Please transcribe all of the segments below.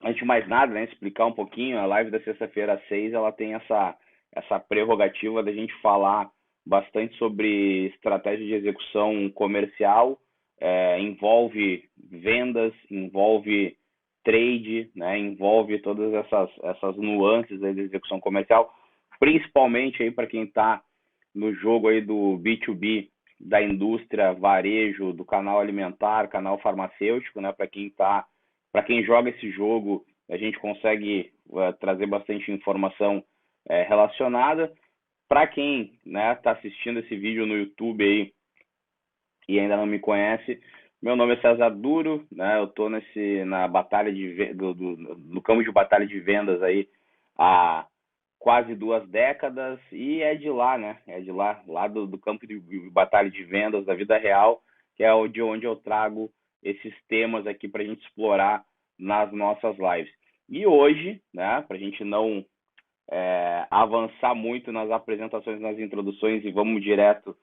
antes de mais nada, né, explicar um pouquinho, a live da sexta-feira às 6, ela tem essa prerrogativa da gente falar bastante sobre estratégia de execução comercial, envolve vendas, envolve trade, né, envolve todas essas nuances aí da execução comercial, principalmente aí para quem está no jogo aí do B2B, da indústria, varejo, do canal alimentar, canal farmacêutico, né, para quem joga esse jogo, a gente consegue trazer bastante informação relacionada. Para quem está assistindo esse vídeo no YouTube aí e ainda não me conhece, meu nome é César Duro, né? Eu estou na batalha no campo de batalha de vendas aí há quase 2 décadas e é de lá, né? É de lá do campo de batalha de vendas da vida real, que é de onde eu trago esses temas aqui para a gente explorar nas nossas lives. E hoje, né, para a gente não avançar muito nas apresentações, nas introduções e vamos direto,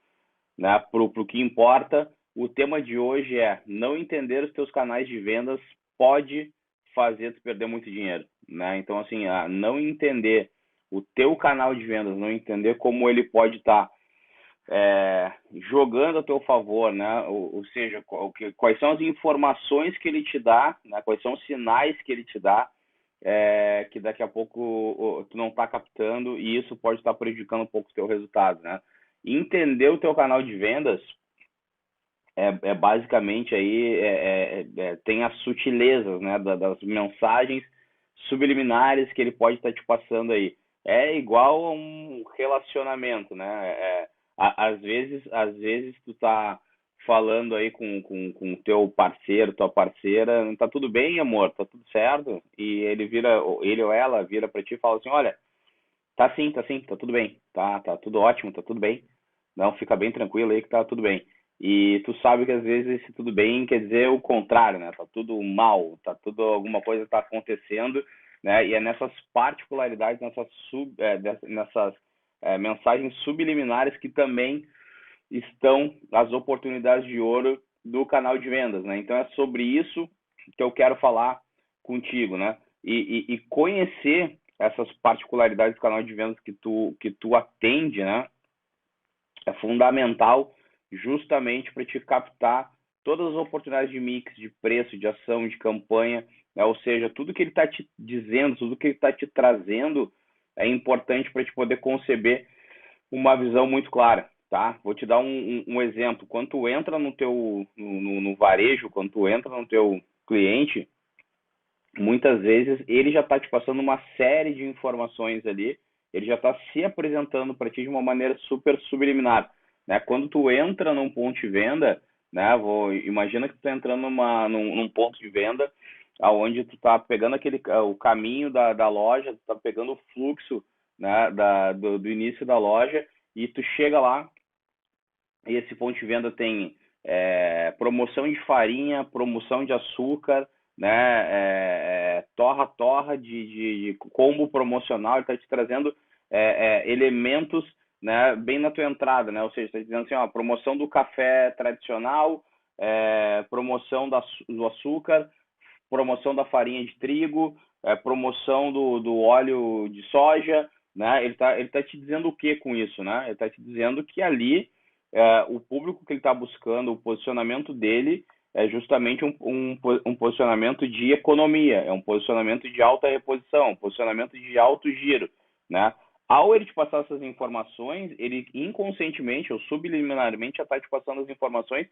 né, para o que importa, o tema de hoje é: não entender os teus canais de vendas pode fazer tu perder muito dinheiro, né? Então, assim, não entender o teu canal de vendas, não entender como ele pode estar jogando a teu favor, né? Ou seja, quais são as informações que ele te dá, né? Quais são os sinais que ele te dá, que daqui a pouco tu não está captando e isso pode estar prejudicando um pouco o teu resultado, né? Entender o teu canal de vendas basicamente aí tem as sutilezas, né, das mensagens subliminares que ele pode estar te passando aí. É igual a um relacionamento, né? Às vezes tu tá falando aí com o teu parceiro, tua parceira, tá tudo bem, amor, tá tudo certo? E ele ou ela vira para ti e fala assim: olha, tá sim, tá tudo bem, tá tudo ótimo, tá tudo bem. Não, fica bem tranquilo aí que tá tudo bem. E tu sabe que às vezes esse tudo bem quer dizer o contrário, né? Tá tudo mal, alguma coisa tá acontecendo, né? E é nessas particularidades, nessas mensagens subliminares que também estão as oportunidades de ouro do canal de vendas, né? Então é sobre isso que eu quero falar contigo, né? E conhecer essas particularidades do canal de vendas que tu atende, né? É fundamental justamente para te captar todas as oportunidades de mix, de preço, de ação, de campanha, né? Ou seja, tudo que ele está te dizendo, tudo que ele está te trazendo é importante para te poder conceber uma visão muito clara, tá? Vou te dar um exemplo. Quando tu entra no varejo, quando tu entra no teu cliente, muitas vezes ele já está te passando uma série de informações ali, ele já está se apresentando para ti de uma maneira super subliminar, né? Quando tu entra num ponto de venda, né? Imagina que tu está entrando num ponto de venda aonde tu está pegando o caminho da loja, tu está pegando o fluxo, né, do início da loja e tu chega lá e esse ponto de venda tem promoção de farinha, promoção de açúcar, né, torra de combo promocional. Ele está te trazendo elementos, né, bem na tua entrada, né? Ou seja, está dizendo assim, ó, promoção do café tradicional, promoção do açúcar, promoção da farinha de trigo, promoção do óleo de soja, né? Ele tá te dizendo o que com isso, né? Ele está te dizendo que ali o público que ele está buscando, o posicionamento dele é justamente um posicionamento de economia, é um posicionamento de alta reposição, um posicionamento de alto giro, né? Ao ele te passar essas informações, ele inconscientemente ou subliminarmente já está te passando as informações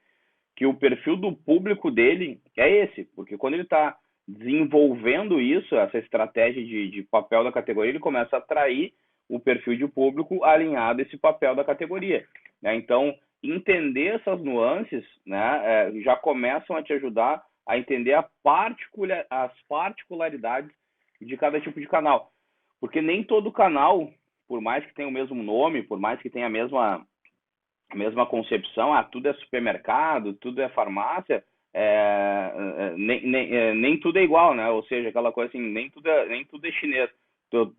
que o perfil do público dele é esse, porque quando ele está desenvolvendo isso, essa estratégia de papel da categoria, ele começa a atrair o perfil de público alinhado a esse papel da categoria, né? Então, entender essas nuances, né, já começam a te ajudar a entender as particularidades de cada tipo de canal, porque nem todo canal, por mais que tenha o mesmo nome, por mais que tenha a mesma concepção, tudo é supermercado, tudo é farmácia, nem tudo é igual, né? Ou seja, aquela coisa assim, nem tudo é chinês.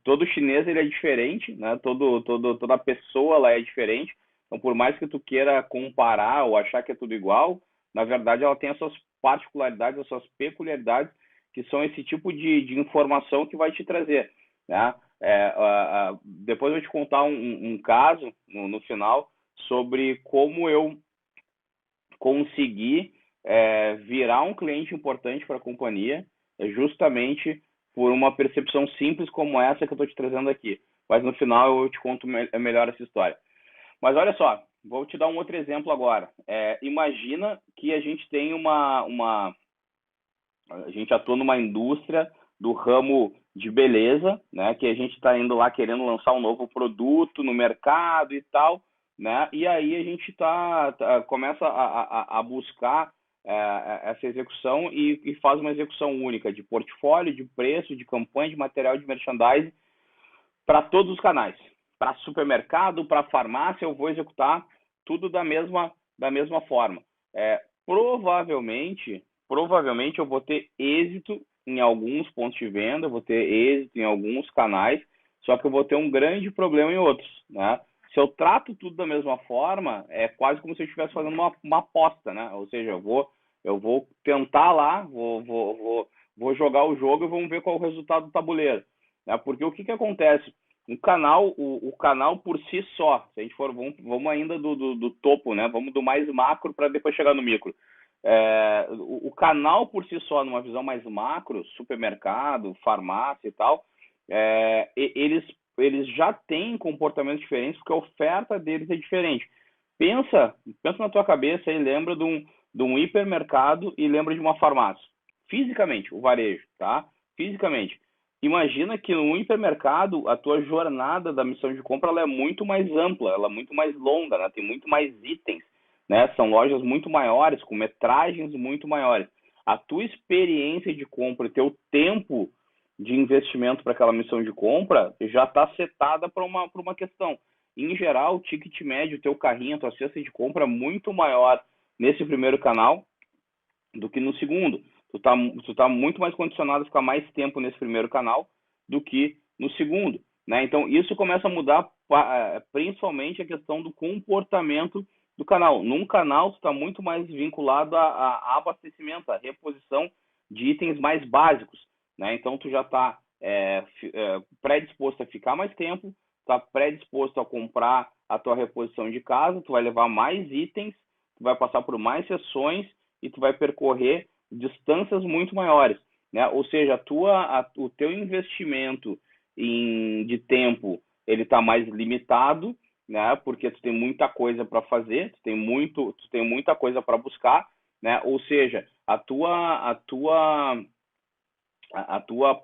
Todo chinês ele é diferente, né? Toda pessoa ela é diferente. Então, por mais que tu queira comparar ou achar que é tudo igual, na verdade ela tem as suas particularidades, as suas peculiaridades que são esse tipo de informação que vai te trazer, né? Depois eu vou te contar um caso no final sobre como eu consegui virar um cliente importante para a companhia, justamente por uma percepção simples como essa que eu estou te trazendo aqui. Mas no final eu te conto melhor essa história. Mas olha só, vou te dar um outro exemplo agora. Imagina que a gente tem a gente atua numa indústria do ramo de beleza, né? Que a gente está indo lá querendo lançar um novo produto no mercado e tal, né? E aí a gente começa a buscar essa execução e faz uma execução única de portfólio, de preço, de campanha, de material de merchandising para todos os canais. Para supermercado, para farmácia, eu vou executar tudo da mesma forma. Provavelmente eu vou ter êxito em alguns pontos de venda, vou ter êxito em alguns canais, só que eu vou ter um grande problema em outros, né? Se eu trato tudo da mesma forma, é quase como se eu estivesse fazendo uma aposta, né? Ou seja, eu vou tentar lá, vou jogar o jogo e vamos ver qual é o resultado do tabuleiro, né? Porque o que acontece? O canal por si só, se a gente for, vamos ainda do topo, né? Vamos do mais macro para depois chegar no micro. O canal por si só, numa visão mais macro, supermercado, farmácia e tal, eles já têm comportamentos diferentes porque a oferta deles é diferente. Pensa na tua cabeça e lembra de um hipermercado e lembra de uma farmácia. Fisicamente, o varejo, tá? Fisicamente. Imagina que no hipermercado a tua jornada da missão de compra ela é muito mais ampla, ela é muito mais longa, né? Tem muito mais itens, né? São lojas muito maiores, com metragens muito maiores. A tua experiência de compra, o teu tempo de investimento para aquela missão de compra já está setada para uma questão. Em geral, o ticket médio, o teu carrinho, a tua cesta de compra é muito maior nesse primeiro canal do que no segundo. Tu tá muito mais condicionado a ficar mais tempo nesse primeiro canal do que no segundo, né? Então, isso começa a mudar principalmente a questão do comportamento do canal. Num canal, tu está muito mais vinculado a abastecimento, a reposição de itens mais básicos, né? Então, tu já está predisposto a ficar mais tempo, está predisposto a comprar a tua reposição de casa, tu vai levar mais itens, tu vai passar por mais sessões e tu vai percorrer distâncias muito maiores, né? Ou seja, o teu investimento de tempo ele está mais limitado, né? Porque tu tem muita coisa para fazer, tu tem muita coisa para buscar, né? Ou seja, a tua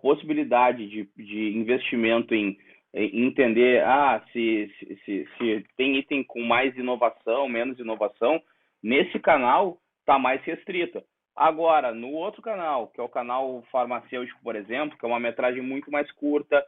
possibilidade de investimento em entender se tem item com mais inovação, menos inovação, nesse canal está mais restrita. Agora, no outro canal, que é o canal farmacêutico, por exemplo, que é uma metragem muito mais curta,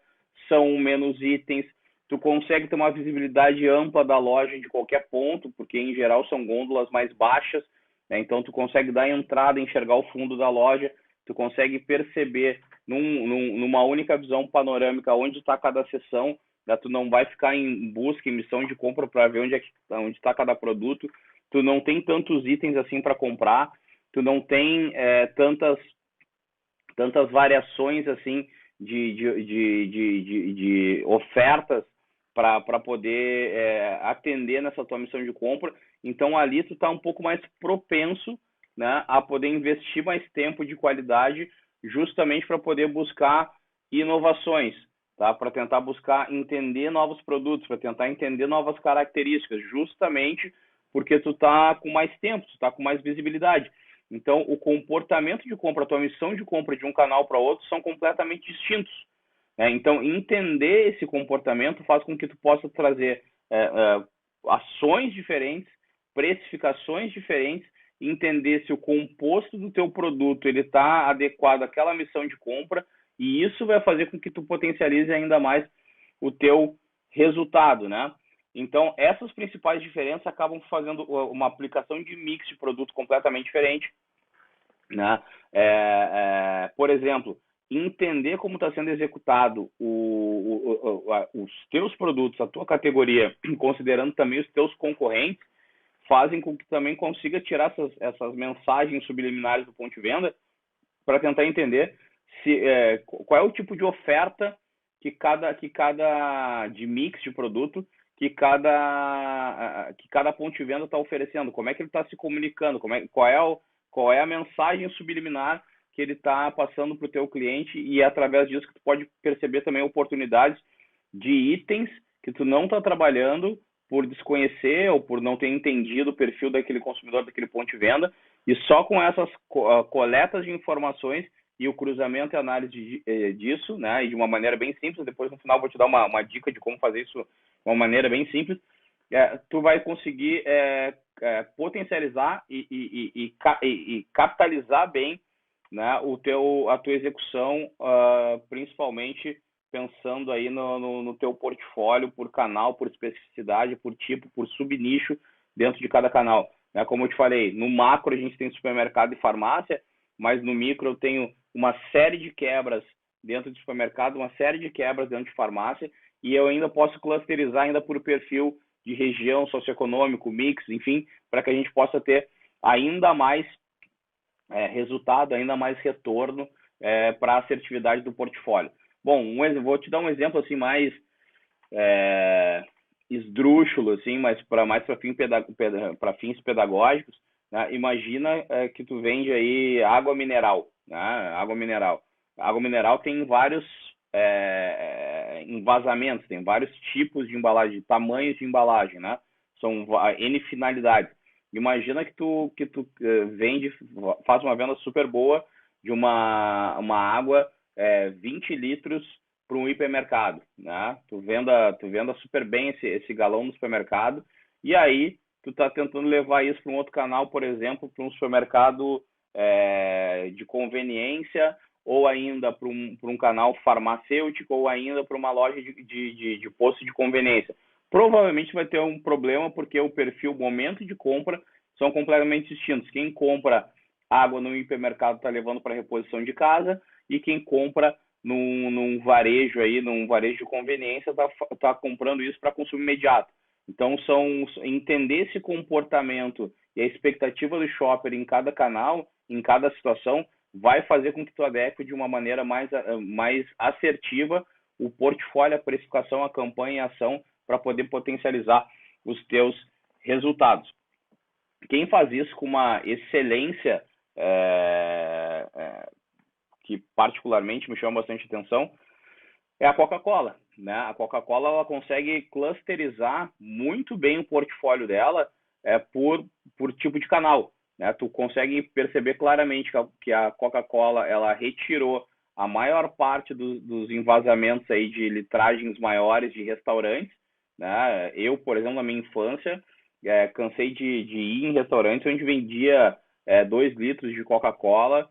são menos itens, tu consegue ter uma visibilidade ampla da loja de qualquer ponto, porque em geral são gôndolas mais baixas, né? Então tu consegue dar entrada, enxergar o fundo da loja, tu consegue perceber numa única visão panorâmica onde está cada seção, né? Tu não vai ficar em busca, em missão de compra para ver onde está cada produto, tu não tem tantos itens assim para comprar, tu não tem tantas variações assim de ofertas para poder atender nessa tua missão de compra. Então ali tu está um pouco mais propenso, né, a poder investir mais tempo de qualidade justamente para poder buscar inovações, tá? Para tentar buscar entender novos produtos, para tentar entender novas características, justamente porque tu está com mais tempo, tu está com mais visibilidade. Então, o comportamento de compra, a tua missão de compra de um canal para outro são completamente distintos, né? Então, entender esse comportamento faz com que tu possa trazer ações diferentes, precificações diferentes, entender se o composto do teu produto ele está adequado àquela missão de compra, e isso vai fazer com que tu potencialize ainda mais o teu resultado, né? Então, essas principais diferenças acabam fazendo uma aplicação de mix de produto completamente diferente, né? Por exemplo, entender como está sendo executado os teus produtos, a tua categoria, considerando também os teus concorrentes, fazem com que também consiga tirar essas mensagens subliminares do ponto de venda para tentar entender qual é o tipo de oferta que cada de mix de produto que cada ponto de venda está oferecendo, como é que ele está se comunicando, qual é a mensagem subliminar que ele está passando para o teu cliente, e é através disso que tu pode perceber também oportunidades de itens que tu não está trabalhando por desconhecer ou por não ter entendido o perfil daquele consumidor, daquele ponto de venda, e só com essas coletas de informações e o cruzamento e análise disso, né, e de uma maneira bem simples, depois no final vou te dar uma dica de como fazer isso de uma maneira bem simples, tu vai conseguir potencializar e capitalizar bem, né, a tua execução, principalmente pensando aí no teu portfólio por canal, por especificidade, por tipo, por subnicho dentro de cada canal. Né? Como eu te falei, no macro a gente tem supermercado e farmácia, mas no micro eu tenho uma série de quebras dentro de supermercado, uma série de quebras dentro de farmácia, e eu ainda posso clusterizar ainda por perfil de região, socioeconômico, mix, enfim, para que a gente possa ter ainda mais resultado, ainda mais retorno para a assertividade do portfólio. Bom, vou te dar um exemplo assim mais esdrúxulo, assim, mas para fins pedagógicos, né? Imagina que tu vende aí água mineral, né? Água mineral. Água mineral tem vários envasamentos, tem vários tipos de embalagem, tamanhos de embalagem, né? São N finalidades. Imagina que tu faz uma venda super boa de uma água 20 litros para um hipermercado, né? Tu venda super bem esse galão no supermercado, e aí tu tá tentando levar isso para um outro canal, por exemplo, para um supermercado de conveniência, ou ainda para um canal farmacêutico, ou ainda para uma loja de posto de conveniência. Provavelmente vai ter um problema, porque o perfil, o momento de compra são completamente distintos. Quem compra água no hipermercado está levando para reposição de casa, e quem compra num varejo aí, num varejo de conveniência, tá comprando isso para consumo imediato. Então, entender esse comportamento e a expectativa do shopper em cada canal, em cada situação, vai fazer com que tu adeque de uma maneira mais assertiva o portfólio, a precificação, a campanha e a ação para poder potencializar os teus resultados. Quem faz isso com uma excelência que particularmente me chama bastante atenção é a Coca-Cola, né? A Coca-Cola, ela consegue clusterizar muito bem o portfólio dela por tipo de canal, né? Tu consegue perceber claramente que a Coca-Cola, ela retirou a maior parte dos envasamentos aí de litragens maiores de restaurantes, né? Eu, por exemplo, na minha infância, cansei de ir em restaurantes onde vendia 2 litros de Coca-Cola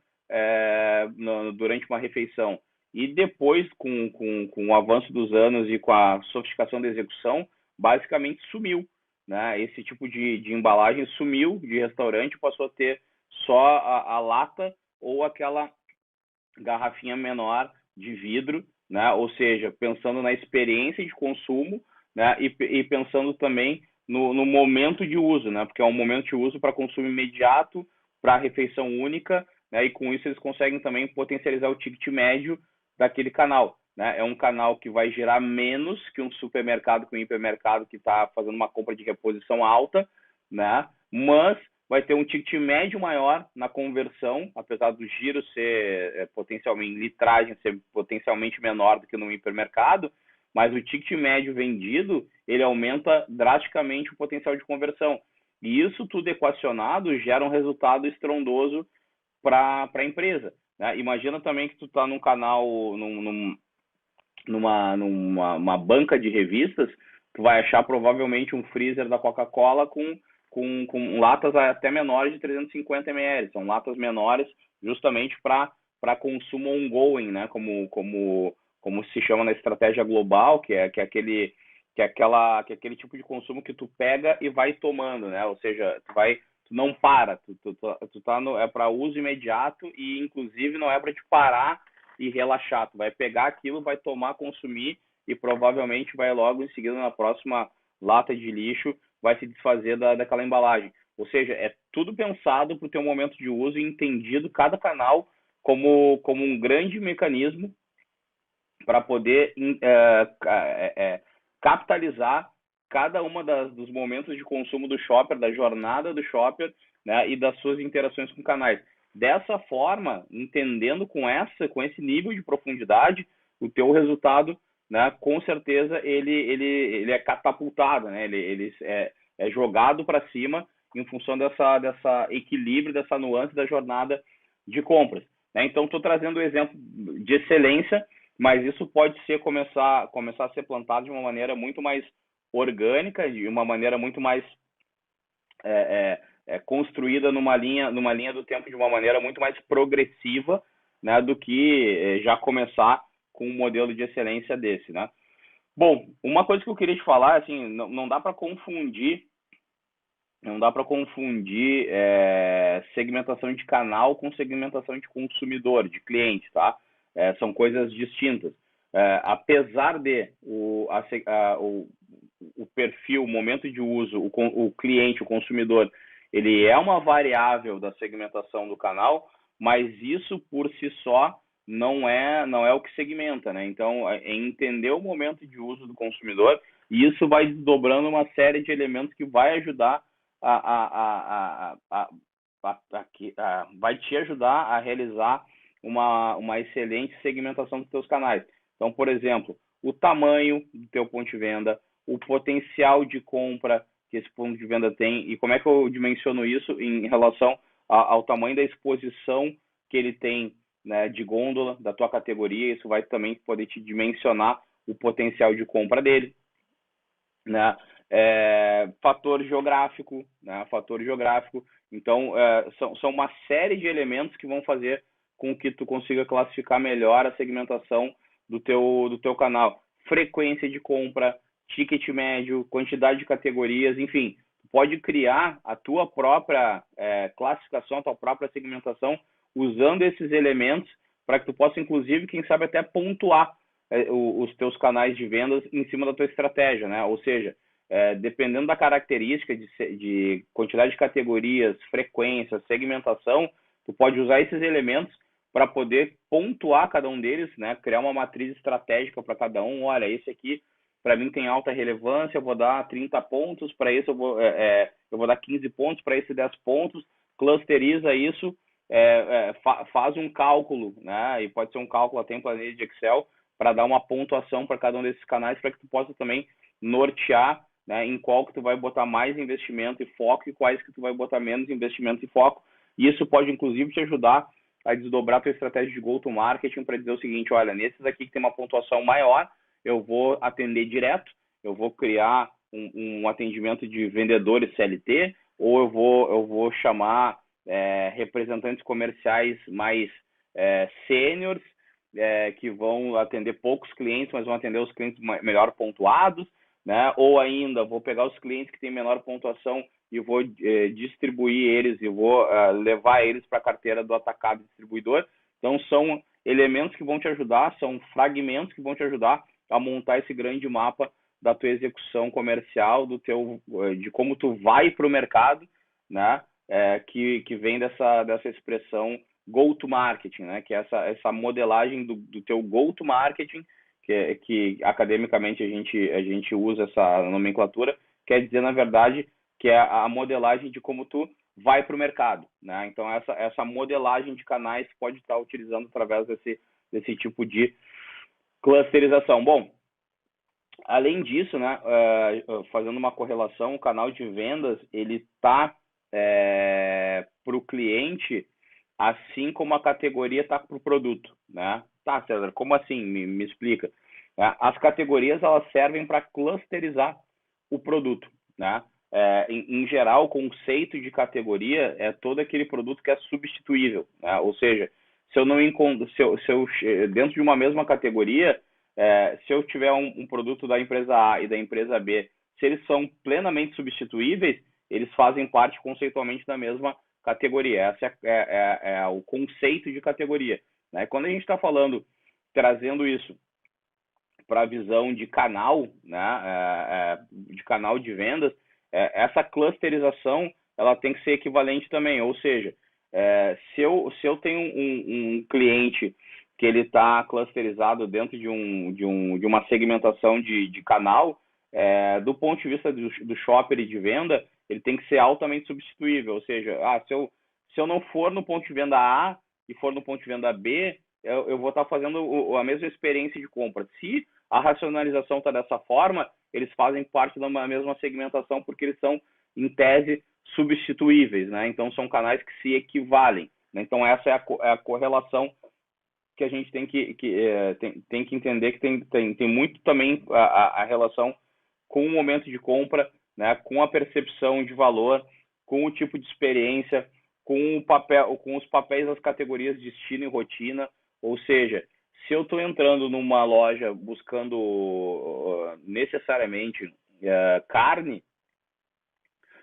durante uma refeição. E depois, com o avanço dos anos e com a sofisticação da execução, basicamente sumiu, né? Esse tipo de embalagem sumiu de restaurante, passou a ter só a lata ou aquela garrafinha menor de vidro, né? Ou seja, pensando na experiência de consumo, né? E pensando também no momento de uso, né? Porque é um momento de uso para consumo imediato, para refeição única, né? E com isso eles conseguem também potencializar o ticket médio daquele canal, né? É um canal que vai gerar menos que um supermercado, que um hipermercado que está fazendo uma compra de reposição alta, né? Mas vai ter um ticket médio maior na conversão, apesar do giro ser potencialmente, litragem ser potencialmente menor do que no hipermercado, mas o ticket médio vendido, ele aumenta drasticamente o potencial de conversão. E isso tudo equacionado gera um resultado estrondoso para a empresa, né? Imagina também que tu está num canal, numa banca de revistas, tu vai achar provavelmente um freezer da Coca-Cola com latas até menores de 350 ml. São latas menores justamente para consumo ongoing, né? Como se chama na estratégia global, que é aquele tipo de consumo que tu pega e vai tomando, né? Ou seja, tu não para, tu tá para uso imediato, e inclusive não é para te parar e relaxar. Tu vai pegar aquilo, vai tomar, consumir, e provavelmente vai logo em seguida na próxima lata de lixo vai se desfazer daquela embalagem. Ou seja, é tudo pensado para o teu momento de uso e entendido cada canal como um grande mecanismo para poder capitalizar cada uma dos momentos de consumo do shopper, da jornada do shopper, né, e das suas interações com canais. Dessa forma, entendendo com esse nível de profundidade, o teu resultado, né, com certeza ele é catapultado, né, é jogado para cima em função dessa equilíbrio, dessa nuance da jornada de compras. Né? Então, estou trazendo o exemplo de excelência, mas isso pode ser começar a ser plantado de uma maneira muito mais orgânica, de uma maneira muito mais construída numa linha do tempo de uma maneira muito mais progressiva, né, do que já começar com um modelo de excelência desse, né? Bom, uma coisa que eu queria te falar, assim, não dá para confundir, segmentação de canal com segmentação de consumidor, de cliente, tá? São coisas distintas. Apesar de o perfil, o momento de uso, o cliente, o consumidor, ele é uma variável da segmentação do canal, mas isso por si só não é o que segmenta, né? Então, é entender o momento de uso do consumidor, e isso vai desdobrando uma série de elementos que vai ajudar vai te ajudar a realizar uma excelente segmentação dos teus canais. Então, por exemplo, o tamanho do teu ponto de venda, o potencial de compra que esse ponto de venda tem, e como é que eu dimensiono isso em relação ao tamanho da exposição que ele tem, né, de gôndola da tua categoria. Isso vai também poder te dimensionar o potencial de compra dele, né? Fator geográfico, né? Fator geográfico. Então, são uma série de elementos que vão fazer com que tu consiga classificar melhor a segmentação do teu canal. Frequência de compra, ticket médio, quantidade de categorias, enfim, tu pode criar a tua própria classificação, a tua própria segmentação, usando esses elementos para que tu possa, inclusive, quem sabe até pontuar os teus canais de vendas em cima da tua estratégia, né? Ou seja, dependendo da característica de quantidade de categorias, frequência, segmentação, tu pode usar esses elementos para poder pontuar cada um deles, né? Criar uma matriz estratégica para cada um. Olha, esse aqui para mim tem alta relevância, eu vou dar 30 pontos, para esse eu vou dar 15 pontos, para esse 10 pontos, clusteriza isso, faz um cálculo, né? E pode ser um cálculo até em planilha de Excel, para dar uma pontuação para cada um desses canais, para que tu possa também nortear, né, em qual que tu vai botar mais investimento e foco e quais que tu vai botar menos investimento e foco. E isso pode, inclusive, te ajudar a desdobrar a tua estratégia de go-to-marketing para dizer o seguinte: olha, nesses aqui que tem uma pontuação maior, eu vou atender direto, eu vou criar um atendimento de vendedores CLT, ou eu vou chamar representantes comerciais mais sêniores, que vão atender poucos clientes, mas vão atender os clientes melhor pontuados, né? Ou ainda, vou pegar os clientes que têm menor pontuação e vou distribuir eles, e vou levar eles para a carteira do atacado distribuidor. Então, são elementos que vão te ajudar, são fragmentos que vão te ajudar a montar esse grande mapa da tua execução comercial, de como tu vai para o mercado, né? Que vem dessa expressão go-to-marketing, né? Que é essa modelagem do teu go-to-marketing, que academicamente a gente usa essa nomenclatura, quer dizer, na verdade, que é a modelagem de como tu vai para o mercado, né? Então, essa modelagem de canais pode estar utilizando através desse tipo de clusterização. Bom, além disso, né, fazendo uma correlação, o canal de vendas, ele está para o cliente, assim como a categoria está para o produto, né? Tá, César, como assim? Me explica. As categorias, elas servem para clusterizar o produto, né? Em geral, o conceito de categoria é todo aquele produto que é substituível, né? Ou seja, se eu não encontro, dentro de uma mesma categoria, se eu tiver um produto da empresa A e da empresa B, se eles são plenamente substituíveis, eles fazem parte conceitualmente da mesma categoria. Esse é o conceito de categoria, né? Quando a gente está falando, trazendo isso para a visão de canal, né, de canal de vendas, essa clusterização ela tem que ser equivalente também, ou seja, Se eu tenho um cliente que ele está clusterizado dentro de uma segmentação de canal, do ponto de vista do shopper e de venda, ele tem que ser altamente substituível. Ou seja, se eu não for no ponto de venda A e for no ponto de venda B, eu vou estar fazendo a mesma experiência de compra. Se a racionalização está dessa forma, eles fazem parte da mesma segmentação porque eles são, em tese, substituíveis, né? Então são canais que se equivalem, né? Então essa é a correlação que a gente tem que entender que tem muito também a relação com o momento de compra, né? Com a percepção de valor, com o tipo de experiência, com os papéis das categorias de destino e rotina. Ou seja, se eu estou entrando numa loja buscando necessariamente carne,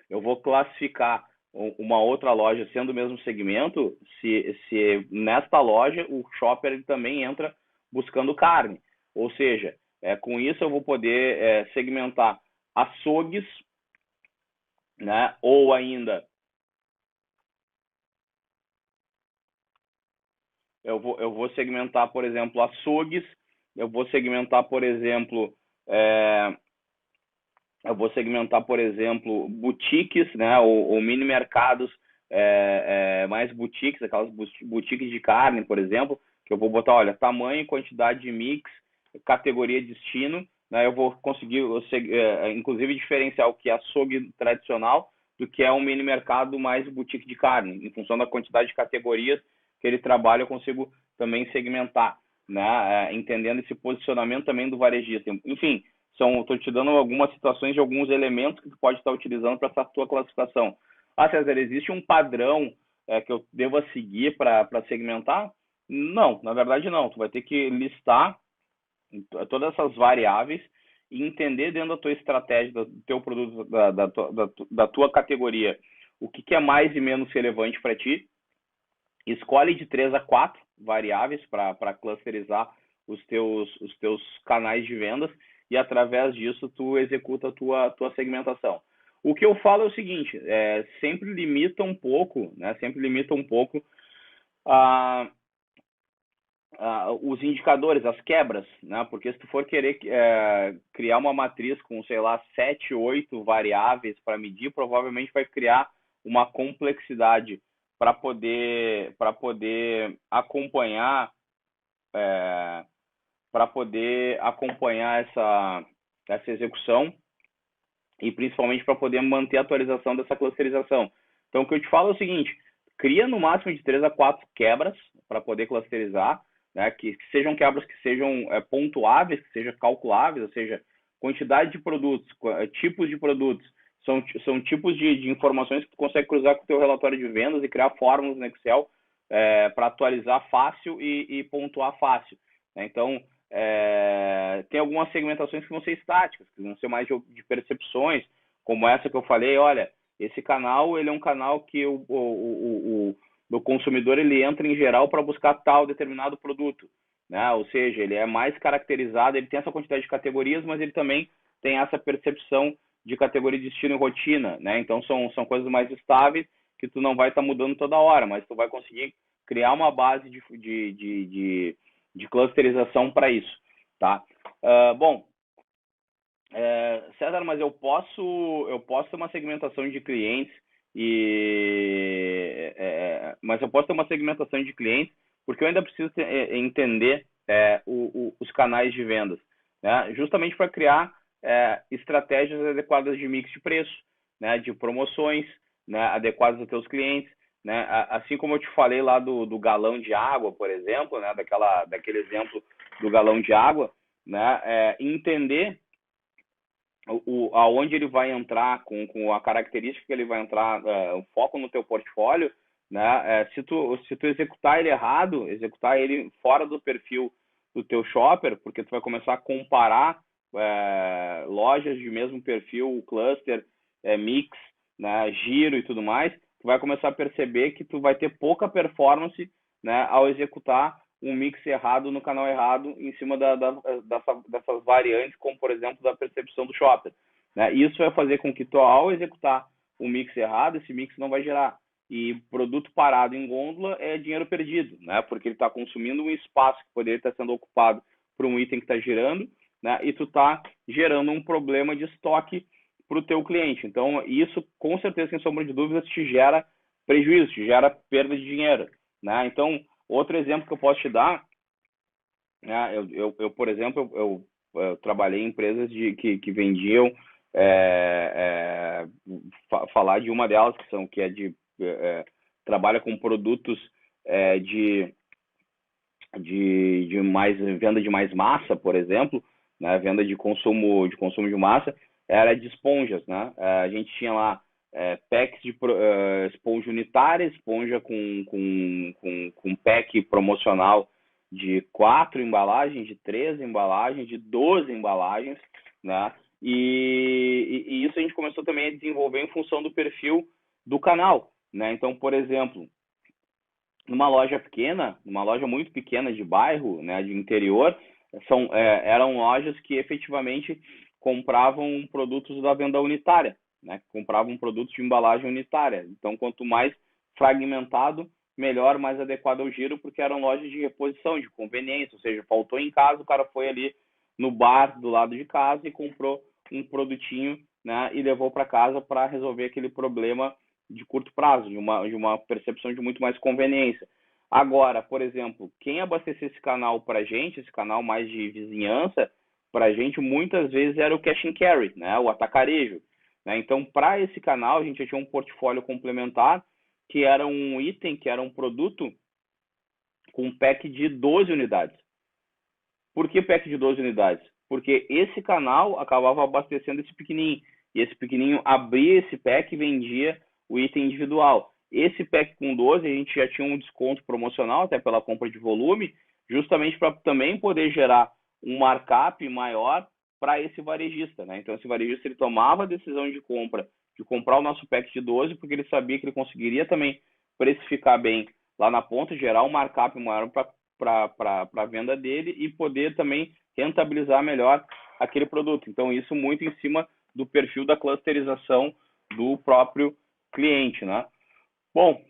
eu vou classificar uma outra loja sendo o mesmo segmento, se nesta loja o shopper ele também entra buscando carne. Ou seja, com isso eu vou poder segmentar açougues, né? Ou ainda eu vou segmentar, por exemplo, açougues, eu vou segmentar, por exemplo, é, boutiques, né, ou mini mercados, mais boutiques, aquelas boutiques de carne, por exemplo, que eu vou botar, olha, tamanho, quantidade de mix, categoria de destino, né, eu vou conseguir, inclusive, diferenciar o que é açougue tradicional do que é um mini mercado mais boutique de carne, em função da quantidade de categorias que ele trabalha, eu consigo também segmentar, né, entendendo esse posicionamento também do varejista. Enfim, estou te dando algumas situações de alguns elementos que tu pode estar utilizando para essa tua classificação. Ah, César, existe um padrão que eu deva seguir para segmentar? Não, na verdade não. Tu vai ter que listar todas essas variáveis e entender dentro da tua estratégia, do teu produto, da tua categoria, o que é mais e menos relevante para ti. Escolhe de 3 a 4 variáveis para clusterizar os teus canais de vendas e através disso tu executa a tua segmentação. O que eu falo é o seguinte, sempre limita um pouco, né? Sempre limita um pouco a, os indicadores, as quebras, né? Porque se tu for querer criar uma matriz com, sei lá, 7, 8 variáveis para medir, provavelmente vai criar uma complexidade para poder acompanhar essa execução e principalmente para poder manter a atualização dessa clusterização. Então, o que eu te falo é o seguinte, cria no máximo de 3 a 4 quebras para poder clusterizar, né, que sejam quebras que sejam pontuáveis, que sejam calculáveis, ou seja, quantidade de produtos, tipos de produtos, são tipos de informações que tu consegue cruzar com o teu relatório de vendas e criar fórmulas no Excel para atualizar fácil e pontuar fácil, né? Então, tem algumas segmentações que vão ser estáticas, que vão ser mais de percepções, como essa que eu falei, olha, esse canal ele é um canal que o consumidor ele entra em geral para buscar tal determinado produto, né? Ou seja, ele é mais caracterizado, ele tem essa quantidade de categorias, mas ele também tem essa percepção de categoria de destino e rotina, né? Então são coisas mais estáveis que tu não vai estar mudando toda hora, mas tu vai conseguir criar uma base de clusterização para isso, tá? Bom, César, mas eu posso ter uma segmentação de clientes mas eu posso ter uma segmentação de clientes porque eu ainda preciso entender os canais de vendas, né? Justamente para criar estratégias adequadas de mix de preço, né? De promoções, né? Adequadas aos teus clientes, né? Assim como eu te falei lá do galão de água, por exemplo, né? Daquele exemplo do galão de água, né? Entender aonde ele vai entrar, com a característica que ele vai entrar, o foco no teu portfólio, né? Se tu executar ele errado, executar ele fora do perfil do teu shopper, porque tu vai começar a comparar lojas de mesmo perfil, cluster, mix, né? Giro e tudo mais, tu vai começar a perceber que tu vai ter pouca performance, né? Ao executar um mix errado no canal errado em cima dessas variantes, como por exemplo da percepção do shopper, né? Isso vai fazer com que tu, ao executar o mix errado, esse mix não vai gerar E produto parado em gôndola é dinheiro perdido, né? Porque ele está consumindo um espaço que poderia estar sendo ocupado por um item que está girando, né? E tu está gerando um problema de estoque para o teu cliente. Então, isso, com certeza, sem sombra de dúvidas, te gera prejuízo, te gera perda de dinheiro, né? Então, outro exemplo que eu posso te dar, né? Por exemplo, eu trabalhei em empresas que vendiam, falar de uma delas, que é trabalha com produtos de mais venda de mais massa, por exemplo, né, venda de consumo de massa, era de esponjas, né? A gente tinha lá packs de esponja unitária, esponja com pack promocional de 4 embalagens, de 3 embalagens, de 12 embalagens, né? E isso a gente começou também a desenvolver em função do perfil do canal, né? Então, por exemplo, numa loja pequena, numa loja muito pequena de bairro, né, de interior, eram lojas que efetivamente compravam produtos da venda unitária, né, compravam produtos de embalagem unitária. Então, quanto mais fragmentado, melhor, mais adequado ao giro, porque eram lojas de reposição, de conveniência, ou seja, faltou em casa, o cara foi ali no bar do lado de casa e comprou um produtinho, né, e levou para casa para resolver aquele problema de curto prazo, de uma percepção de muito mais conveniência. Agora, por exemplo, quem abastecia esse canal para a gente, esse canal mais de vizinhança, para a gente muitas vezes era o cash and carry, né, o atacarejo. Né? Então, para esse canal, a gente já tinha um portfólio complementar, que era um item, que era um produto com um pack de 12 unidades. Por que pack de 12 unidades? Porque esse canal acabava abastecendo esse pequenininho. E esse pequenininho abria esse pack e vendia o item individual. Esse pack com 12 a gente já tinha um desconto promocional, até pela compra de volume, justamente para também poder gerar um markup maior para esse varejista. Né? Então, esse varejista ele tomava a decisão de comprar o nosso pack de 12, porque ele sabia que ele conseguiria também precificar bem lá na ponta, gerar um markup maior para a venda dele e poder também rentabilizar melhor aquele produto. Então, isso muito em cima do perfil da clusterização do próprio cliente, né? Bom,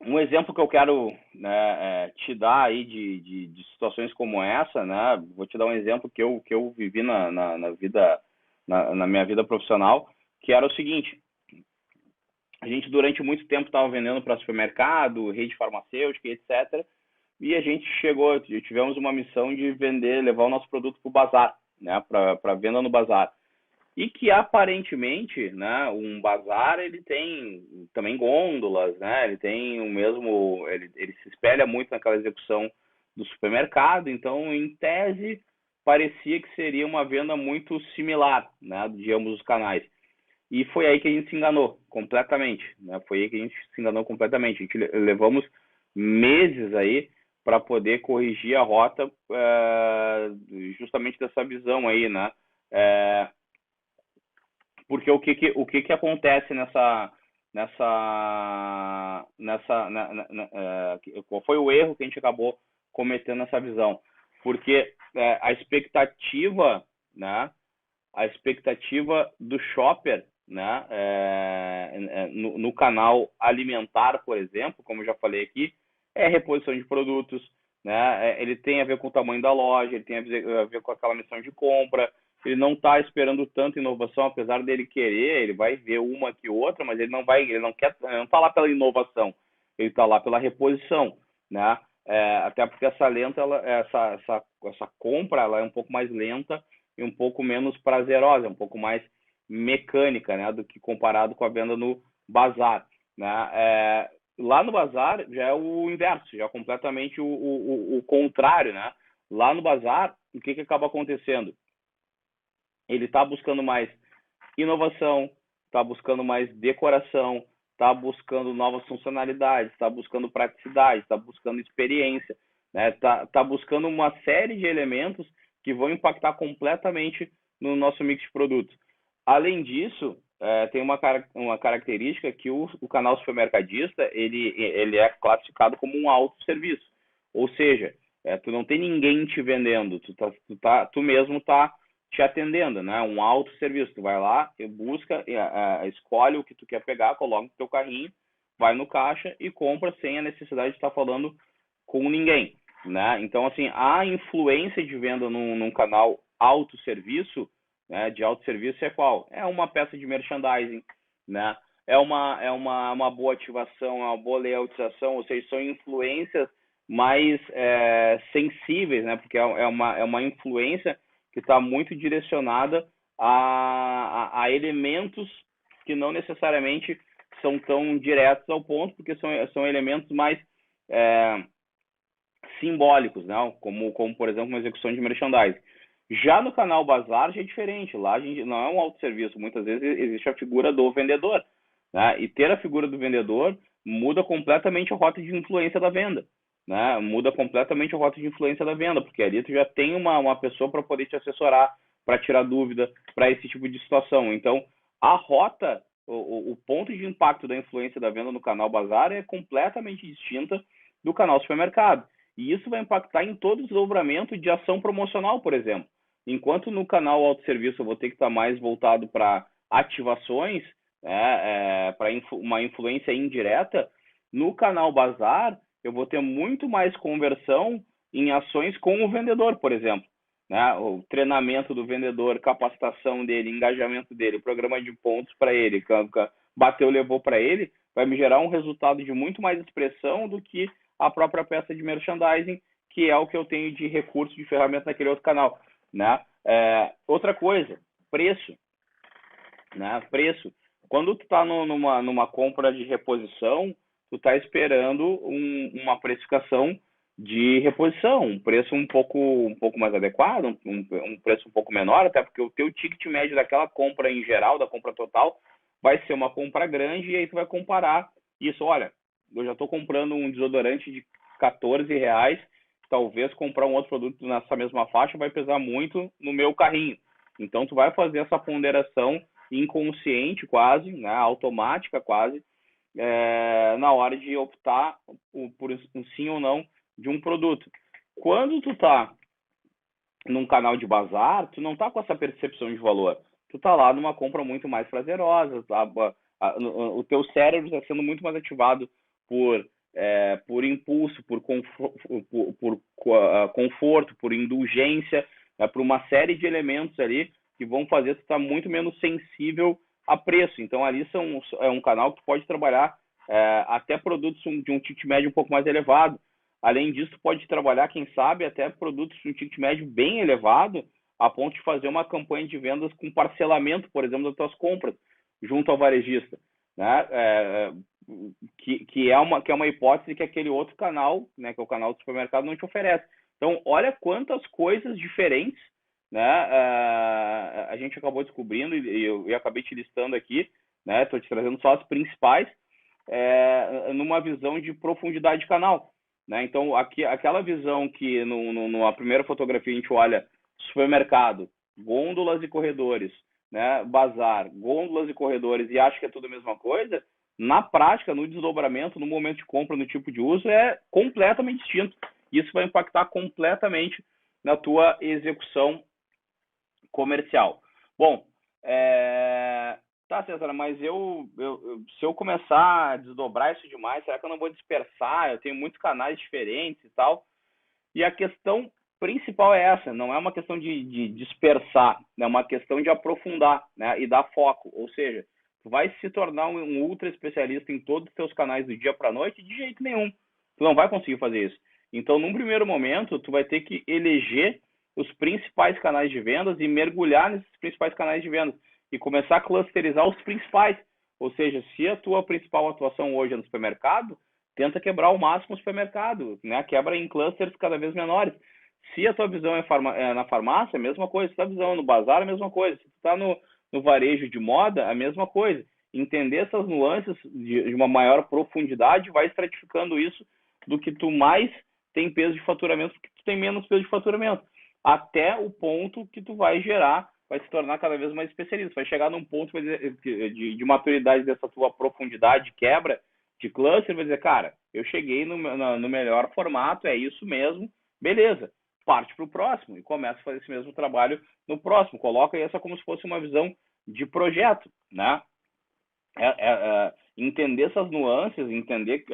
um exemplo que eu quero, né, te dar aí de situações como essa, né? Vou te dar um exemplo que eu vivi na minha vida profissional, que era o seguinte: a gente durante muito tempo estava vendendo para supermercado, rede farmacêutica, etc. E a gente tivemos uma missão de levar o nosso produto para o bazar, né, para venda no bazar. E que aparentemente, né, um bazar ele tem também gôndolas, né, ele tem o mesmo, ele se espelha muito naquela execução do supermercado, então em tese parecia que seria uma venda muito similar, né, de ambos os canais. E foi aí que a gente se enganou completamente, né? Foi aí que a gente se enganou completamente. A gente levamos meses aí para poder corrigir a rota, justamente dessa visão aí, né? Porque o que acontece qual foi o erro que a gente acabou cometendo nessa visão? Porque a expectativa, né? A expectativa do shopper, né, no canal alimentar, por exemplo, como eu já falei aqui, é reposição de produtos, né, ele tem a ver com o tamanho da loja, ele tem a ver com aquela missão de compra, ele não está esperando tanta inovação, apesar dele querer, ele vai ver uma que outra, mas ele não quer, ele não está lá pela inovação, ele está lá pela reposição, né, até porque essa compra ela é um pouco mais lenta e um pouco menos prazerosa, um pouco mais mecânica, né, do que comparado com a venda no bazar, né? Lá no bazar já é o inverso, já é completamente o contrário, né? Lá no bazar, o que acaba acontecendo? Ele está buscando mais inovação, está buscando mais decoração, está buscando novas funcionalidades, está buscando praticidade, está buscando experiência, né? Tá buscando uma série de elementos que vão impactar completamente no nosso mix de produtos. Além disso, tem uma característica que o canal supermercadista ele é classificado como um autosserviço, ou seja, tu não tem ninguém te vendendo, tu mesmo tá te atendendo, né? Um autosserviço. Tu vai lá, busca, escolhe o que tu quer pegar, coloca no teu carrinho, vai no caixa e compra sem a necessidade de estar falando com ninguém, né? Então, assim, a influência de venda num canal autosserviço, né, de autosserviço é qual? É uma peça de merchandising, né? É uma boa ativação, é uma boa layoutização, ou seja, são influências mais sensíveis, né? Porque é uma influência que está muito direcionada a elementos que não necessariamente são tão diretos ao ponto, porque são elementos mais é, simbólicos, né? Como, por exemplo, uma execução de merchandising. Já no canal Bazar já é diferente. Lá a gente não é um autosserviço. Muitas vezes existe a figura do vendedor, né? E ter a figura do vendedor muda completamente a rota de influência da venda, né? Muda completamente a rota de influência da venda, porque ali tu já tem uma pessoa para poder te assessorar, para tirar dúvida, para esse tipo de situação. Então, a rota, o ponto de impacto da influência da venda no canal Bazar é completamente distinta do canal supermercado. E isso vai impactar em todo o desdobramento de ação promocional, por exemplo. Enquanto no canal autosserviço eu vou ter que estar mais voltado para ativações, para uma influência indireta, no canal Bazar eu vou ter muito mais conversão em ações com o vendedor, por exemplo. Né? O treinamento do vendedor, capacitação dele, engajamento dele, programa de pontos para ele, bateu, levou para ele, vai me gerar um resultado de muito mais expressão do que a própria peça de merchandising, que é o que eu tenho de recurso, de ferramenta naquele outro canal, né? Outra coisa, preço, né? Preço. Quando tu está numa compra de reposição, tu está esperando uma precificação de reposição, um preço um pouco mais adequado, um preço um pouco menor, até porque o teu ticket médio daquela compra em geral, da compra total, vai ser uma compra grande, e aí tu vai comparar isso. Olha, eu já estou comprando um desodorante de R$ 14, talvez comprar um outro produto nessa mesma faixa vai pesar muito no meu carrinho. Então tu vai fazer essa ponderação inconsciente quase, né, automática quase, na hora de optar por um sim ou não de um produto. Quando tu tá num canal de bazar, tu não tá com essa percepção de valor. Tu tá lá numa compra muito mais prazerosa, tá? O teu cérebro está sendo muito mais ativado por impulso, por conforto, por indulgência, por uma série de elementos ali que vão fazer tu estar muito menos sensível a preço. Então ali é um canal que tu pode trabalhar até produtos de um ticket médio um pouco mais elevado. Além disso, pode trabalhar, quem sabe, até produtos de um ticket médio bem elevado, a ponto de fazer uma campanha de vendas com parcelamento, por exemplo, das tuas compras, junto ao varejista, né? Que é uma hipótese que aquele outro canal, né, que é o canal do supermercado, não te oferece. Então, olha quantas coisas diferentes, né, a gente acabou descobrindo, e eu acabei te listando aqui, né? Estou te trazendo só as principais, numa visão de profundidade de canal. Né? Então, aquela visão que na primeira fotografia a gente olha supermercado, gôndolas e corredores, né? Bazar, gôndolas e corredores, e acha que é tudo a mesma coisa, na prática, no desdobramento, no momento de compra, no tipo de uso, é completamente distinto. Isso vai impactar completamente na tua execução comercial. Bom, tá, César, mas se eu começar a desdobrar isso demais, será que eu não vou dispersar? Eu tenho muitos canais diferentes e tal. E a questão principal é essa, não é uma questão de dispersar, é uma questão de aprofundar, né, e dar foco. Ou seja, tu vai se tornar um ultra especialista em todos os teus canais do dia para a noite? De jeito nenhum. Tu não vai conseguir fazer isso. Então, num primeiro momento, tu vai ter que eleger os principais canais de vendas e mergulhar nesses principais canais de vendas e começar a clusterizar os principais. Ou seja, se a tua principal atuação hoje é no supermercado, tenta quebrar ao máximo o supermercado, né? Quebra em clusters cada vez menores. Se a tua visão é na farmácia, a mesma coisa. Se a tua visão é no bazar, a mesma coisa. Se tu está no varejo de moda, a mesma coisa. Entender essas nuances de uma maior profundidade vai estratificando isso do que tu mais tem peso de faturamento, porque tu tem menos peso de faturamento. Até o ponto que tu vai se tornar cada vez mais especialista. Vai chegar num ponto de maturidade dessa tua profundidade, quebra de cluster, vai dizer, cara, eu cheguei no melhor formato, é isso mesmo, beleza. Parte para o próximo e começa a fazer esse mesmo trabalho no próximo. Coloca essa como se fosse uma visão de projeto, né? entender essas nuances, entender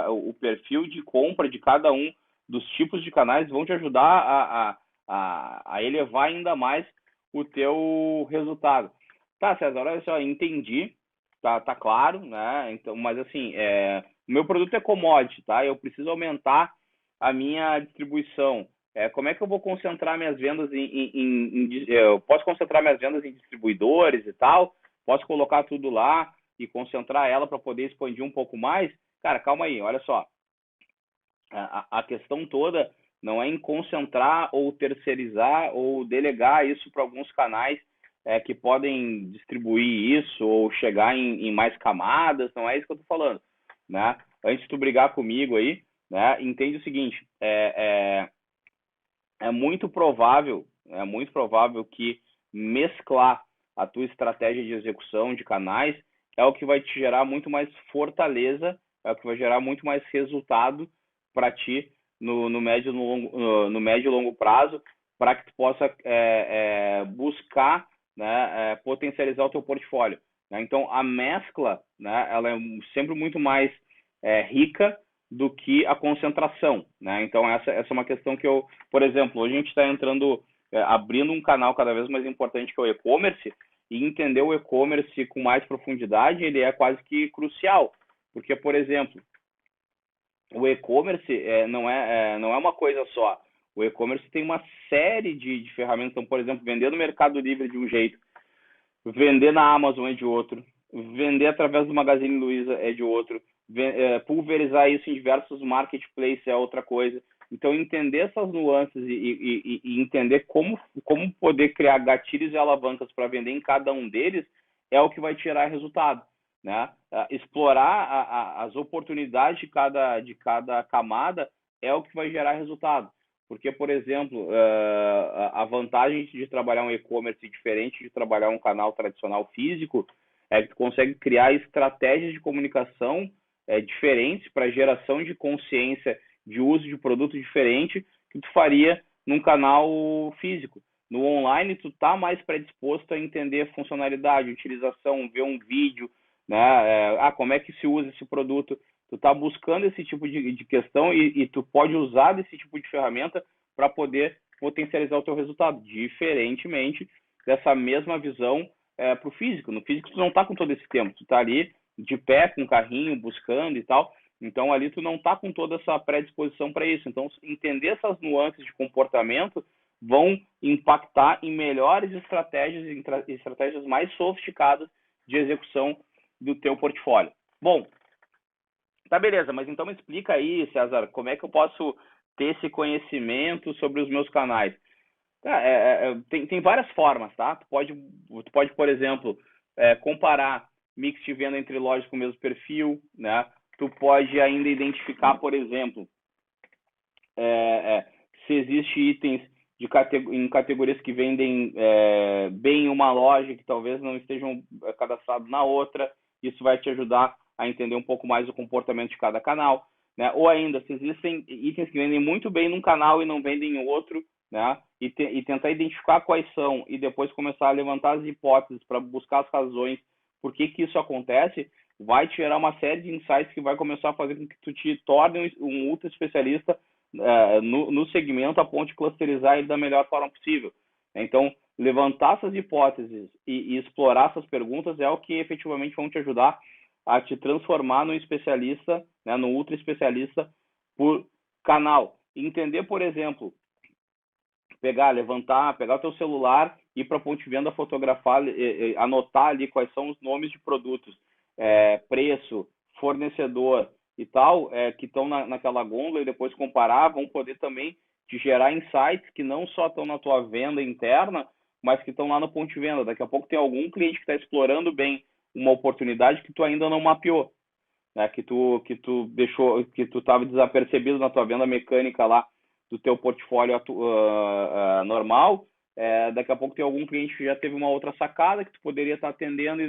o perfil de compra de cada um dos tipos de canais vão te ajudar a elevar ainda mais o teu resultado. Tá, César, olha só, entendi, tá claro, né? Então, mas assim, o meu produto é commodity, tá? Eu preciso aumentar a minha distribuição. Como é que eu vou concentrar minhas vendas eu posso concentrar minhas vendas em distribuidores e tal? Posso colocar tudo lá e concentrar ela para poder expandir um pouco mais? Cara, calma aí, olha só. A questão toda não é em concentrar ou terceirizar ou delegar isso para alguns canais que podem distribuir isso ou chegar em mais camadas, não é isso que eu estou falando, né? Antes de tu brigar comigo aí, né, entende o seguinte, é muito provável que mesclar a tua estratégia de execução de canais é o que vai te gerar muito mais fortaleza, é o que vai gerar muito mais resultado para ti no médio no médio e longo prazo, para que tu possa buscar, né, potencializar o teu portfólio, né? Então a mescla, né, ela é sempre muito mais rica do que a concentração, né? Então essa é uma questão que eu, por exemplo, hoje a gente está entrando, abrindo um canal cada vez mais importante que é o e-commerce, e entender o e-commerce com mais profundidade, ele é quase que crucial, porque, por exemplo, o e-commerce não é uma coisa só. O e-commerce tem uma série de ferramentas. Então, por exemplo, vender no Mercado Livre de um jeito, vender na Amazon é de outro, vender através do Magazine Luiza é de outro, pulverizar isso em diversos marketplaces é outra coisa. Então, entender essas nuances e entender como poder criar gatilhos e alavancas para vender em cada um deles é o que vai tirar resultado, né? Explorar as oportunidades de cada camada é o que vai gerar resultado. Porque, por exemplo, a vantagem de trabalhar um e-commerce diferente de trabalhar um canal tradicional físico é que tu consegue criar estratégias de comunicação diferentes para geração de consciência de uso de produto diferente que tu faria num canal físico. No online, tu tá mais predisposto a entender funcionalidade, utilização, ver um vídeo, né? Como é que se usa esse produto? Tu tá buscando esse tipo de questão e tu pode usar desse tipo de ferramenta para poder potencializar o teu resultado, diferentemente dessa mesma visão para o físico. No físico, tu não tá com todo esse tempo, tu tá ali de pé, com o carrinho, buscando e tal. Então, ali tu não tá com toda essa predisposição para isso. Então, entender essas nuances de comportamento vão impactar em melhores estratégias, estratégias mais sofisticadas de execução do teu portfólio. Bom, tá beleza, mas então me explica aí, César, como é que eu posso ter esse conhecimento sobre os meus canais? Tem várias formas, tá? Tu pode, por exemplo, comparar mix de venda entre lojas com o mesmo perfil, né? Tu pode ainda identificar, por exemplo, se existe itens em categorias que vendem bem em uma loja que talvez não estejam cadastrados na outra. Isso vai te ajudar a entender um pouco mais o comportamento de cada canal, né? Ou ainda, se existem itens que vendem muito bem num canal e não vendem em outro, né? E tentar identificar quais são e depois começar a levantar as hipóteses para buscar as razões por que isso acontece, vai te gerar uma série de insights que vai começar a fazer com que tu te torne um ultra especialista no segmento a ponto de clusterizar ele da melhor forma possível. Então, levantar essas hipóteses e explorar essas perguntas é o que efetivamente vão te ajudar a te transformar no especialista, né, no ultra especialista por canal. Entender, por exemplo, pegar o teu celular, ir para a ponte de venda, fotografar, anotar ali quais são os nomes de produtos, preço, fornecedor e tal, que estão naquela gôndola, e depois comparar, vão poder também te gerar insights que não só estão na tua venda interna, mas que estão lá no ponto de venda. Daqui a pouco tem algum cliente que está explorando bem uma oportunidade que tu ainda não mapeou, né? Que tu estava desapercebido na tua venda mecânica lá do teu portfólio normal. Daqui a pouco tem algum cliente que já teve uma outra sacada que tu poderia estar atendendo,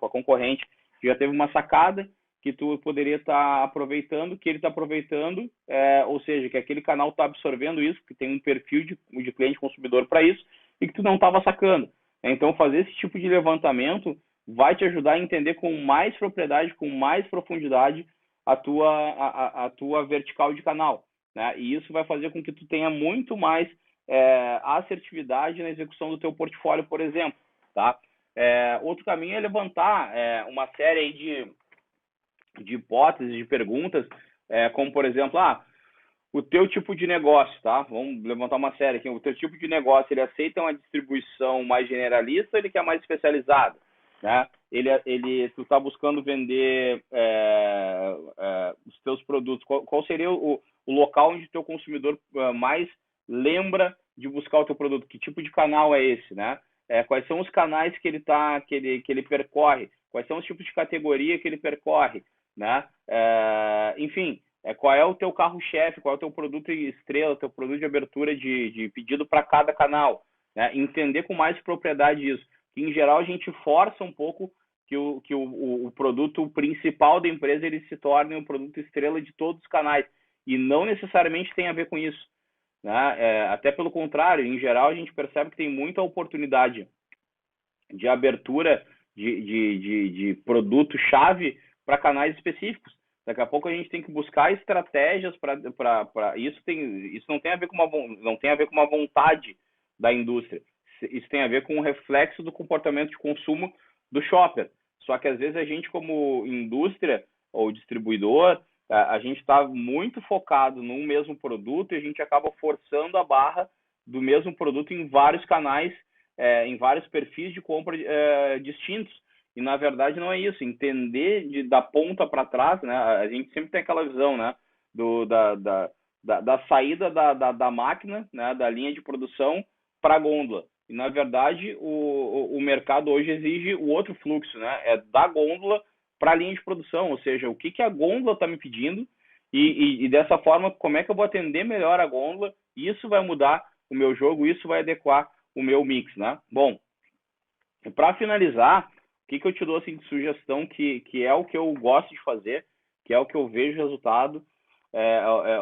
concorrente que já teve uma sacada que tu poderia estar aproveitando, que ele está aproveitando, ou seja, que aquele canal está absorvendo isso, que tem um perfil de cliente consumidor para isso, e que tu não estava sacando. Então, fazer esse tipo de levantamento vai te ajudar a entender com mais propriedade, com mais profundidade a tua vertical de canal, né? E isso vai fazer com que tu tenha muito mais assertividade na execução do teu portfólio, por exemplo, tá? Outro caminho é levantar uma série aí de hipóteses, de perguntas, como por exemplo, o teu tipo de negócio, tá? Vamos levantar uma série aqui. O teu tipo de negócio, ele aceita uma distribuição mais generalista ou ele quer mais especializada, né? Tu está buscando vender os teus produtos. Qual seria o local onde o teu consumidor mais lembra de buscar o teu produto? Que tipo de canal é esse, né? Quais são os canais que ele percorre? Quais são os tipos de categoria que ele percorre, né? Enfim, qual é o teu carro-chefe, qual é o teu produto estrela, o teu produto de abertura de pedido para cada canal, né? Entender com mais propriedade isso. Que, em geral, a gente força um pouco que o produto principal da empresa ele se torne um produto estrela de todos os canais, e não necessariamente tem a ver com isso, né? Até pelo contrário, em geral, a gente percebe que tem muita oportunidade de abertura de produto-chave para canais específicos. Daqui a pouco a gente tem que buscar estratégias para isso. Isso não tem a ver com uma vontade da indústria. Isso tem a ver com o reflexo do comportamento de consumo do shopper. Só que às vezes a gente, como indústria ou distribuidor, a gente está muito focado num mesmo produto e a gente acaba forçando a barra do mesmo produto em vários canais, em vários perfis de compra distintos. E na verdade não é isso. Entender da ponta para trás, né? A gente sempre tem aquela visão, né? Da saída da máquina, né? Da linha de produção para a gôndola. E na verdade o mercado hoje exige o outro fluxo, né? É da gôndola para a linha de produção, ou seja, o que a gôndola está me pedindo e dessa forma como é que eu vou atender melhor a gôndola. Isso vai mudar o meu jogo, isso vai adequar o meu mix, né? Bom, para finalizar, o que eu te dou assim, de sugestão que é o que eu gosto de fazer, que é o que eu vejo resultado.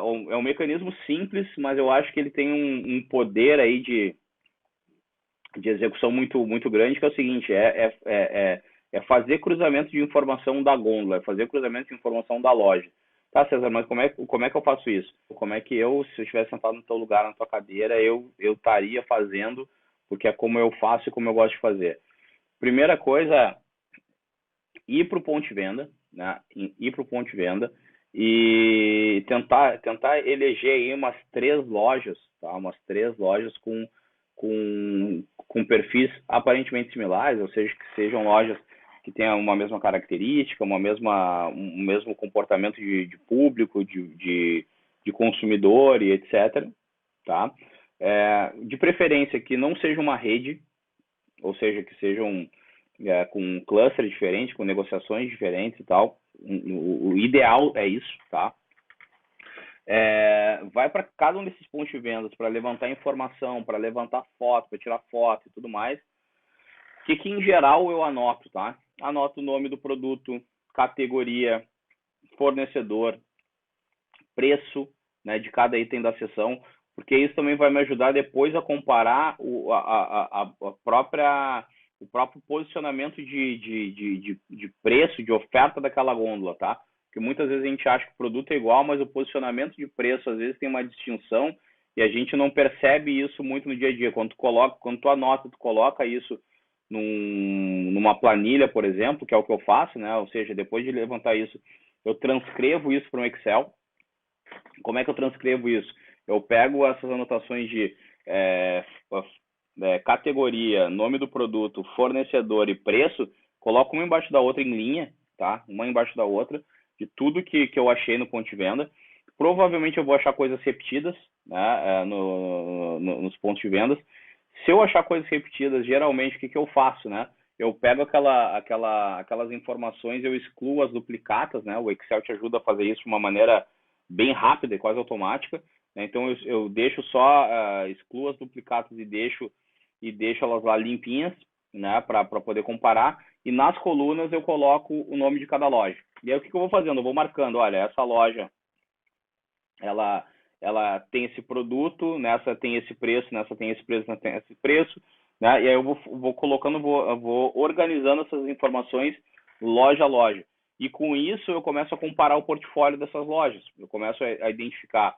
Um mecanismo simples, mas eu acho que ele tem um poder aí de execução muito grande, que é o seguinte: é fazer cruzamento de informação da gôndola, é fazer cruzamento de informação da loja. Tá, César, mas como é que eu faço isso? Como é que se eu estivesse sentado no teu lugar, na tua cadeira, eu estaria fazendo, porque é como eu faço e como eu gosto de fazer. Primeira coisa é ir para o ponto de venda, né? Ir para o ponto de venda e tentar eleger aí umas 3 lojas, tá? Umas 3 lojas com perfis aparentemente similares, ou seja, que sejam lojas que tenham uma mesma característica, um mesmo comportamento de público, de consumidor e etc. Tá? De preferência que não seja uma rede, ou seja, que sejam com um cluster diferente, com negociações diferentes e tal. O ideal é isso, tá? Vai para cada um desses pontos de vendas para levantar informação, para levantar foto, para tirar foto e tudo mais. O que em geral eu anoto, tá? Anoto o nome do produto, categoria, fornecedor, preço, né, de cada item da seção, porque isso também vai me ajudar depois a comparar o próprio posicionamento de preço, de oferta daquela gôndola, tá? Porque muitas vezes a gente acha que o produto é igual, mas o posicionamento de preço às vezes tem uma distinção e a gente não percebe isso muito no dia a dia. Quando tu anota, tu coloca isso numa planilha, por exemplo, que é o que eu faço, né? Ou seja, depois de levantar isso, eu transcrevo isso para um Excel. Como é que eu transcrevo isso? Eu pego essas anotações de categoria, nome do produto, fornecedor e preço, coloco uma embaixo da outra em linha, tá? Uma embaixo da outra, de tudo que eu achei no ponto de venda. Provavelmente eu vou achar coisas repetidas, né, nos pontos de vendas. Se eu achar coisas repetidas, geralmente o que eu faço, né? Eu pego aquelas informações, eu excluo as duplicatas, né? O Excel te ajuda a fazer isso de uma maneira bem rápida e quase automática, né? Então eu deixo só, excluo as duplicatas e deixo elas lá limpinhas, né, para poder comparar. E nas colunas eu coloco o nome de cada loja. E aí o que eu vou fazendo? Eu vou marcando, olha, essa loja ela tem esse produto, nessa tem esse preço, nessa tem esse preço, nessa tem esse preço, né? E aí eu vou colocando, eu vou organizando essas informações loja a loja. E com isso eu começo a comparar o portfólio dessas lojas. Eu começo a identificar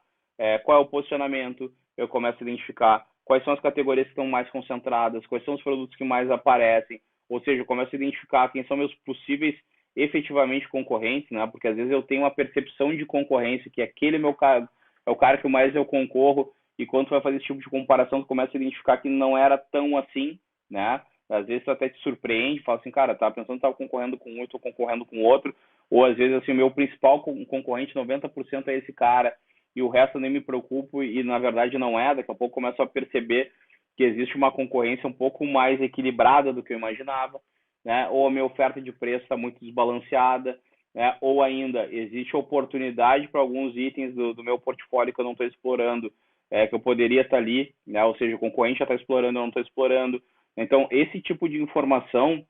qual é o posicionamento, eu começo a identificar quais são as categorias que estão mais concentradas, quais são os produtos que mais aparecem, ou seja, eu começo a identificar quem são meus possíveis efetivamente concorrentes, né? Porque às vezes eu tenho uma percepção de concorrência, que aquele meu cara é o cara que mais eu concorro, e quando tu vai fazer esse tipo de comparação, tu começa a identificar que não era tão assim, né? Às vezes tu até te surpreende, fala assim, cara, tava pensando que tava concorrendo com um, tô concorrendo com outro, ou às vezes assim, o meu principal concorrente, 90% é esse cara, e o resto eu nem me preocupo, e na verdade não é, daqui a pouco eu começo a perceber que existe uma concorrência um pouco mais equilibrada do que eu imaginava, né? Ou a minha oferta de preço está muito desbalanceada, né? Ou ainda existe oportunidade para alguns itens do meu portfólio que eu não estou explorando, que eu poderia estar ali, né? Ou seja, o concorrente já está explorando, eu não estou explorando. Então, esse tipo de informação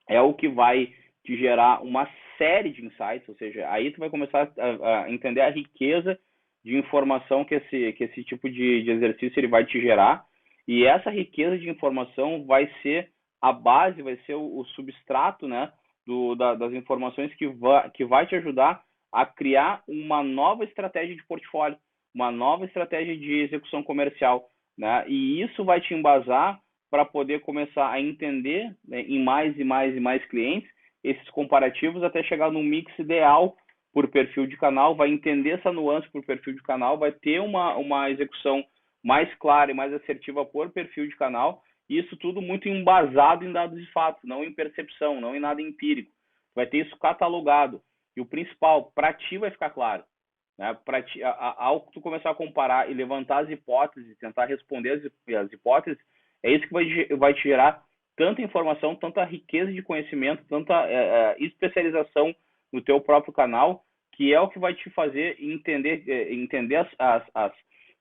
é o que vai te gerar uma série de insights, ou seja, aí tu vai começar a entender a riqueza de informação que esse tipo de exercício ele vai te gerar, e essa riqueza de informação vai ser a base, vai ser o substrato, né, das informações que vai te ajudar a criar uma nova estratégia de portfólio, uma nova estratégia de execução comercial, né, e isso vai te embasar para poder começar a entender, né, em mais e mais e mais clientes esses comparativos até chegar no mix ideal por perfil de canal, vai entender essa nuance por perfil de canal, vai ter uma execução mais clara e mais assertiva por perfil de canal, e isso tudo muito embasado em dados de fato, não em percepção, não em nada empírico. Vai ter isso catalogado. E o principal, para ti vai ficar claro. Né? Para ti, ao tu começar a comparar e levantar as hipóteses, tentar responder as hipóteses, é isso que vai te gerar tanta informação, tanta riqueza de conhecimento, tanta especialização no teu próprio canal, que é o que vai te fazer entender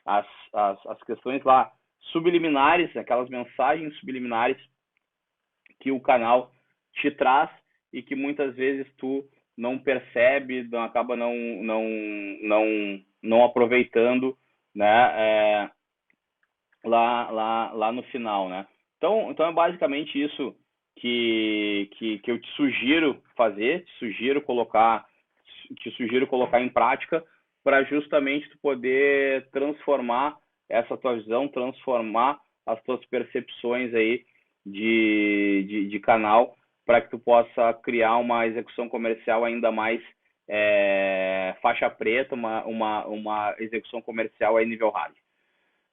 as questões lá subliminares, aquelas mensagens subliminares que o canal te traz e que muitas vezes tu não percebe, acaba não aproveitando, né, lá no final, né? Então é basicamente isso que eu te sugiro fazer, te sugiro colocar em prática para justamente tu poder transformar essa tua visão, transformar as tuas percepções aí de canal para que tu possa criar uma execução comercial ainda mais faixa preta, uma execução comercial aí nível hard.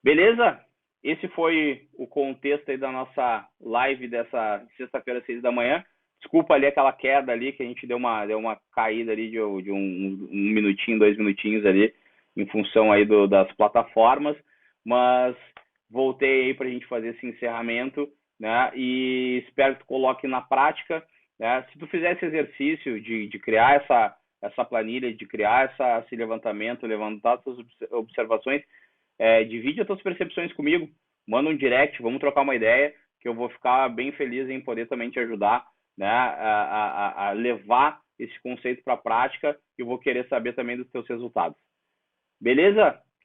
Beleza? Esse foi o contexto aí da nossa live dessa sexta-feira, 6 da manhã. Desculpa ali aquela queda ali, que a gente deu uma caída ali de um minutinho, 2 minutinhos ali, em função aí das plataformas, mas voltei aí para a gente fazer esse encerramento, né? E espero que tu coloque na prática, né? Se tu fizer esse exercício de criar essa planilha, de criar esse levantamento, levantar suas observações, divide as tuas percepções comigo, manda um direct, vamos trocar uma ideia, que eu vou ficar bem feliz em poder também te ajudar, né, a levar esse conceito para a prática, e eu vou querer saber também dos teus resultados. Beleza?